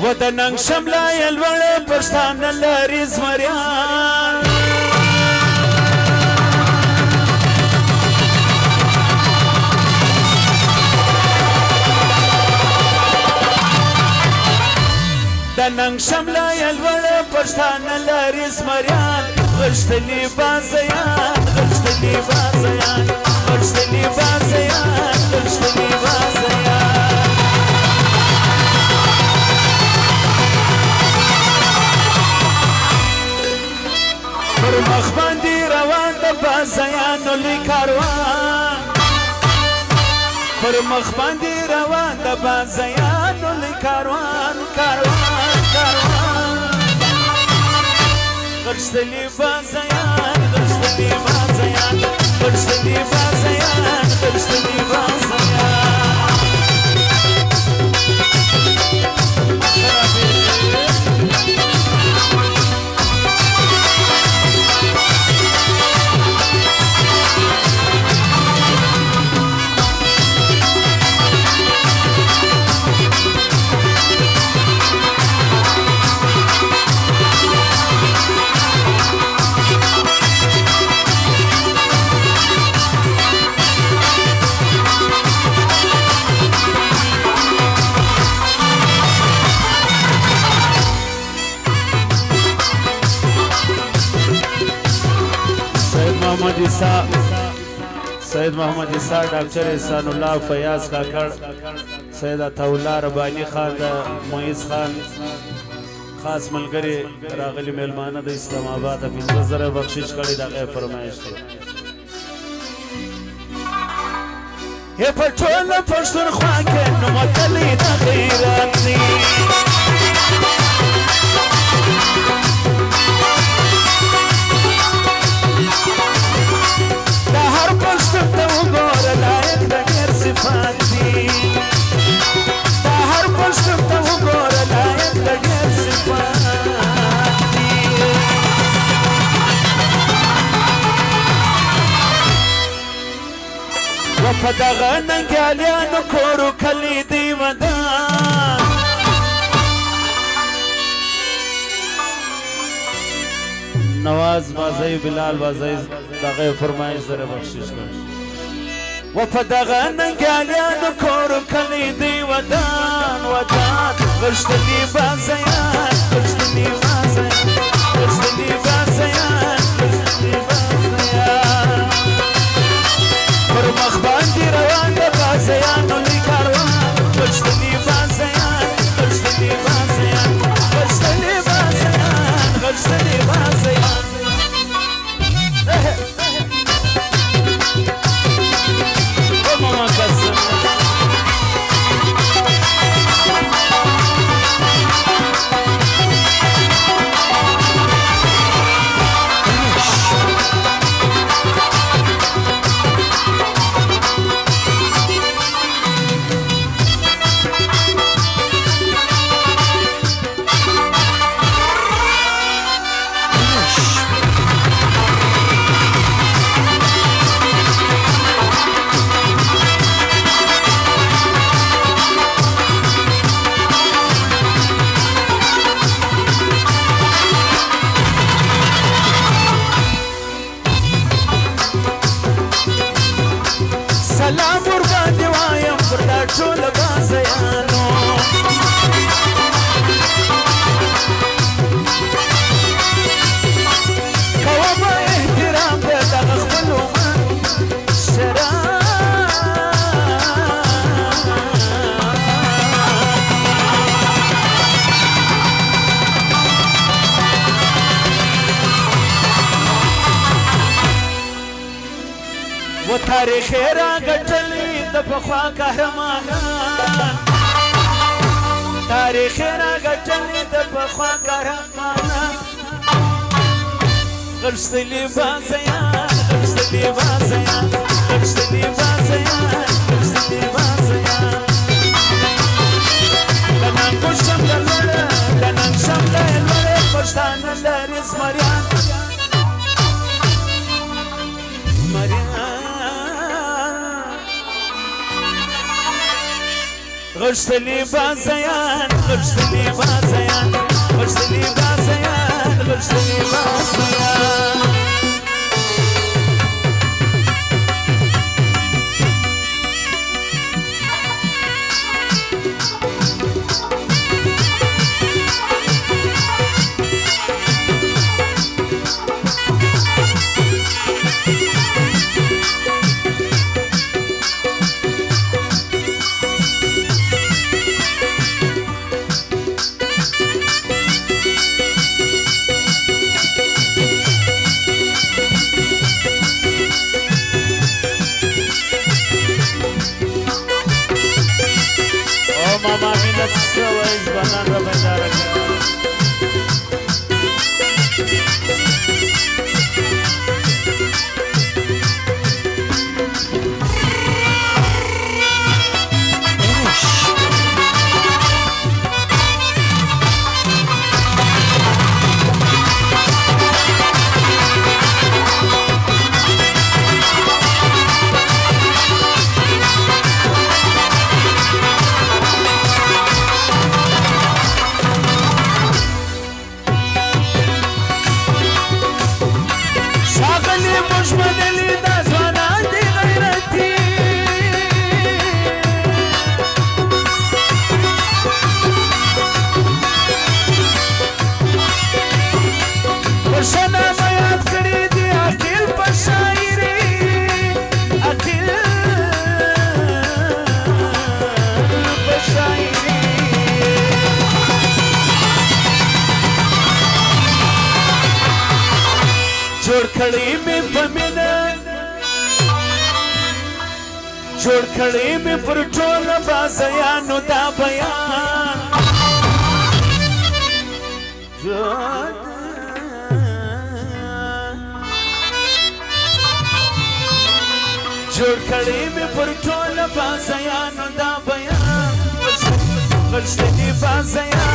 و د ننګ شمله لوړ پښتانه لري زمریان د ننګ شمله لوړ پښتانه لري زمریان غښتلي بازیان غښتلي بازیان غښتلي بازیان غښتلي بازیان پر مخ باندې روان د بازیانو لوی کاروان پر مخ باندې روان د بازیانو لوی کاروان کاروان کاروان غښتلي بازیان غښتلي بازیان غښتلي بازیان غښتلي بازیان سید محمد عیسیٰ ڈاکٹر احسان اللہ فیاض کاکڑ سید عطاءاللہ ربانی خان دا معیز خان خاص ملګری راغلی میلمانه د اسلام آباد 15,000 بخشش کړی دا غیر فرمایش دی هی په ټوله پښتونخوا کې نو متلي د غیرت دی په دغه ننګیالیانو کورو کلی دی ودان نواز بازی بلال بازی دغه فرمایش سره بخشش کړي و په دغه ننګیالیانو کورو کلی دی ودان ودان غښتلي بازیان غښتلي بازیان غښتلي بازیان غښتلي بازیان پر مخ باندې روان د بازیانو لوی کاروان غښتلي بازیان غښتلي بازیان غښتلي بازیان غښتلي بازیان سلام ورباندې وایم پر دا ټول بازیانو کوه به احترام د دغه خپلو و تاریخ را ګټلې د پخوا قهرمانان تاریخ را ګټلې د پخوا قهرمانان غښتلي بازیان غښتلي بازیان غښتلي بازیان غښتلي بازیان د ننګ شمله لوړه د ننګ شمله لوړه پښتانه لري زمریان غښتلي بازیان غشتني بازيان غشتني بازيان غشتني بازيان Mama minat sawais banan rabaidara जोड़ खड़े में पर टोल बाज़यानो दा बयान जोड़ खड़े में पर टोल बाज़यानो दा बयान गश्तनी बाज़यान